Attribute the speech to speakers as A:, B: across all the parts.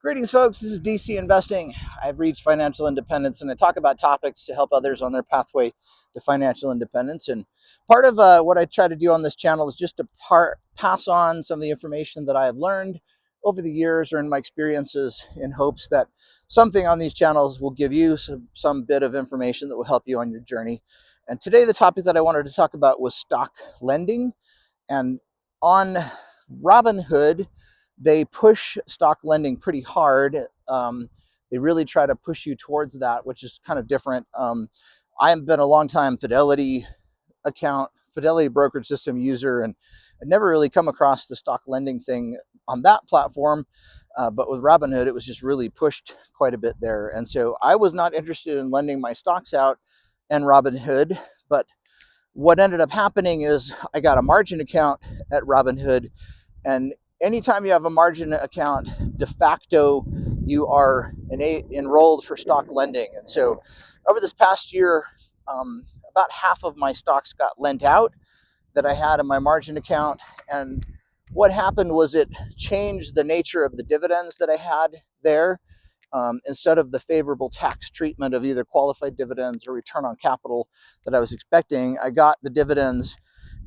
A: Greetings, folks. This is DC Investing. I've reached financial independence, and I talk about topics to help others on their pathway to financial independence. And part of what I try to do on this channel is just to pass on some of the information that I have learned over the years or in my experiences, in hopes that something on these channels will give you some bit of information that will help you on your journey. And today, the topic that I wanted to talk about was stock lending. And on Robinhood, they push stock lending pretty hard. They really try to push you towards that, which is kind of different. I've been a long time Fidelity brokerage system user, and I'd never really come across the stock lending thing on that platform. But with Robinhood, it was just really pushed quite a bit there. And so I was not interested in lending my stocks out and Robinhood, but what ended up happening is I got a margin account at Robinhood, and anytime you have a margin account, de facto, you are enrolled for stock lending. And so over this past year, about half of my stocks got lent out that I had in my margin account. And what happened was it changed the nature of the dividends that I had there. Instead of the favorable tax treatment of either qualified dividends or return on capital that I was expecting, I got the dividends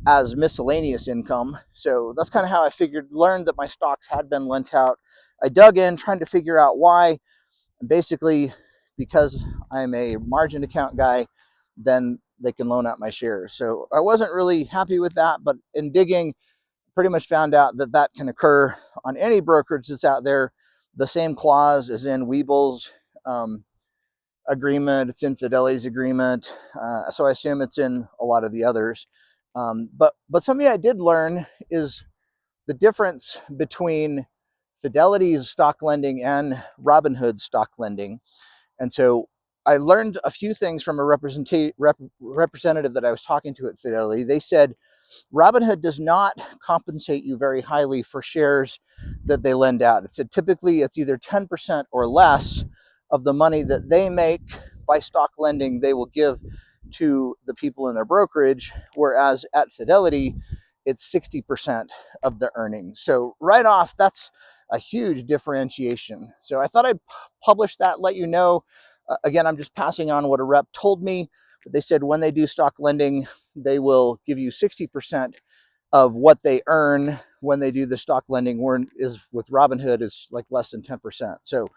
A: as miscellaneous income. So that's kind of how I learned that my stocks had been lent out. I dug in trying to figure out why. And basically, because I'm a margin account guy, then they can loan out my shares. So I wasn't really happy with that, but in digging, pretty much found out that that can occur on any brokerage that's out there. The same clause is in Weeble's agreement, it's in Fidelity's agreement, so I assume it's in a lot of the others. But something I did learn is the difference between Fidelity's stock lending and Robinhood's stock lending. And so I learned a few things from a representative that I was talking to at Fidelity. They said Robinhood does not compensate you very highly for shares that they lend out. It said typically it's either 10% or less of the money that they make by stock lending they will give to the people in their brokerage, whereas at Fidelity, it's 60% of the earnings. So right off, that's a huge differentiation. So I thought I'd publish that, let you know. Again, I'm just passing on what a rep told me. But they said when they do stock lending, they will give you 60% of what they earn when they do the stock lending, where is with Robinhood is like less than 10%. So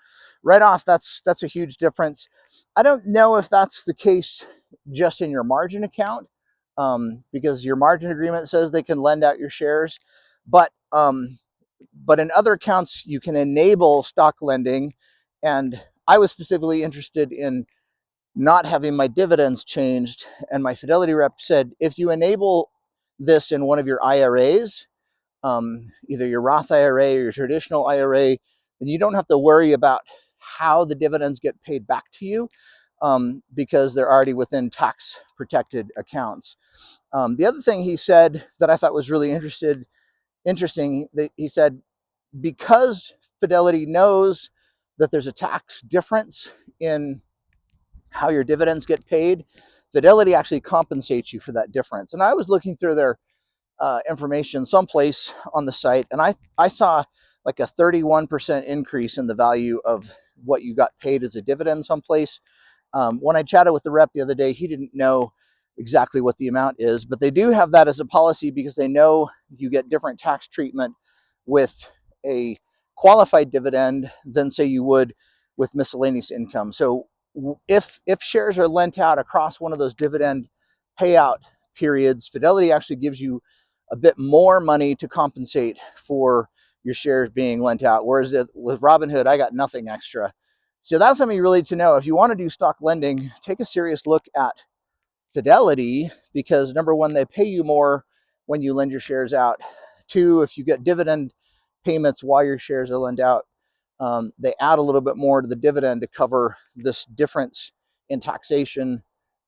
A: right off, that's a huge difference. I don't know if that's the case just in your margin account, because your margin agreement says they can lend out your shares, but in other accounts you can enable stock lending. And I was specifically interested in not having my dividends changed. And my Fidelity rep said, if you enable this in one of your IRAs, either your Roth IRA or your traditional IRA, then you don't have to worry about how the dividends get paid back to you, because they're already within tax protected accounts. The other thing he said that I thought was really interesting, that he said, because Fidelity knows that there's a tax difference in how your dividends get paid, Fidelity actually compensates you for that difference. And I was looking through their information someplace on the site, and I saw like a 31% increase in the value of what you got paid as a dividend someplace. When I chatted with the rep the other day, he didn't know exactly what the amount is, but they do have that as a policy because they know you get different tax treatment with a qualified dividend than say you would with miscellaneous income. So if shares are lent out across one of those dividend payout periods, Fidelity actually gives you a bit more money to compensate for your shares being lent out. Whereas with Robinhood, I got nothing extra. So that's something really to know. If you want to do stock lending, take a serious look at Fidelity, because number one, they pay you more when you lend your shares out. Two, if you get dividend payments while your shares are lent out, they add a little bit more to the dividend to cover this difference in taxation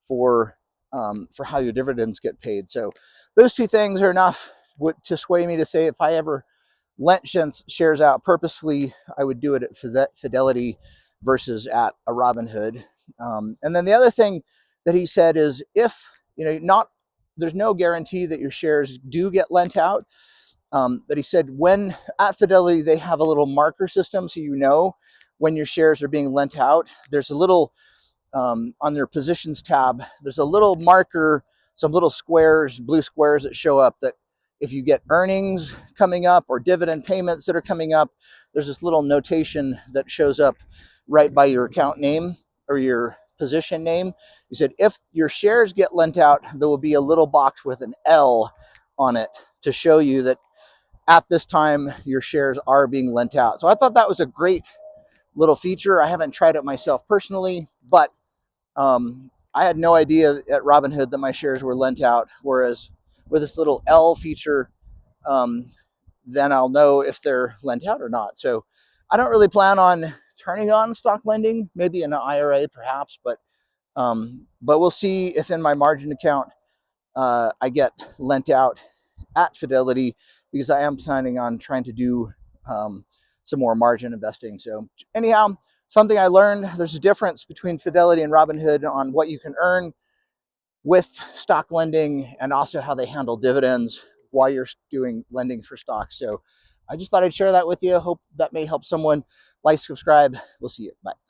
A: for how your dividends get paid. So those two things are enough to sway me to say if I ever lent shares out purposely, I would do it at Fidelity versus at a Robinhood. And then the other thing that he said is, if not, there's no guarantee that your shares do get lent out. But he said when at Fidelity, they have a little marker system, so you know when your shares are being lent out. There's a little, on their positions tab, there's a little marker, some little squares, blue squares that show up that if you get earnings coming up or dividend payments that are coming up, there's this little notation that shows up right by your account name or your position name. He said if your shares get lent out, there will be a little box with an L on it to show you that at this time your shares are being lent out. So I thought that was a great little feature. I haven't tried it myself personally, but I had no idea at Robinhood that my shares were lent out. Whereas with this little L feature, um, then I'll know if they're lent out or not. So I don't really plan on turning on stock lending, maybe in an IRA perhaps, but we'll see if in my margin account I get lent out at Fidelity, because I am planning on trying to do some more margin investing. So anyhow, something I learned, there's a difference between Fidelity and Robinhood on what you can earn with stock lending and also how they handle dividends while you're doing lending for stocks. So I just thought I'd share that with you. Hope that may help someone. Like, subscribe. We'll see you. Bye.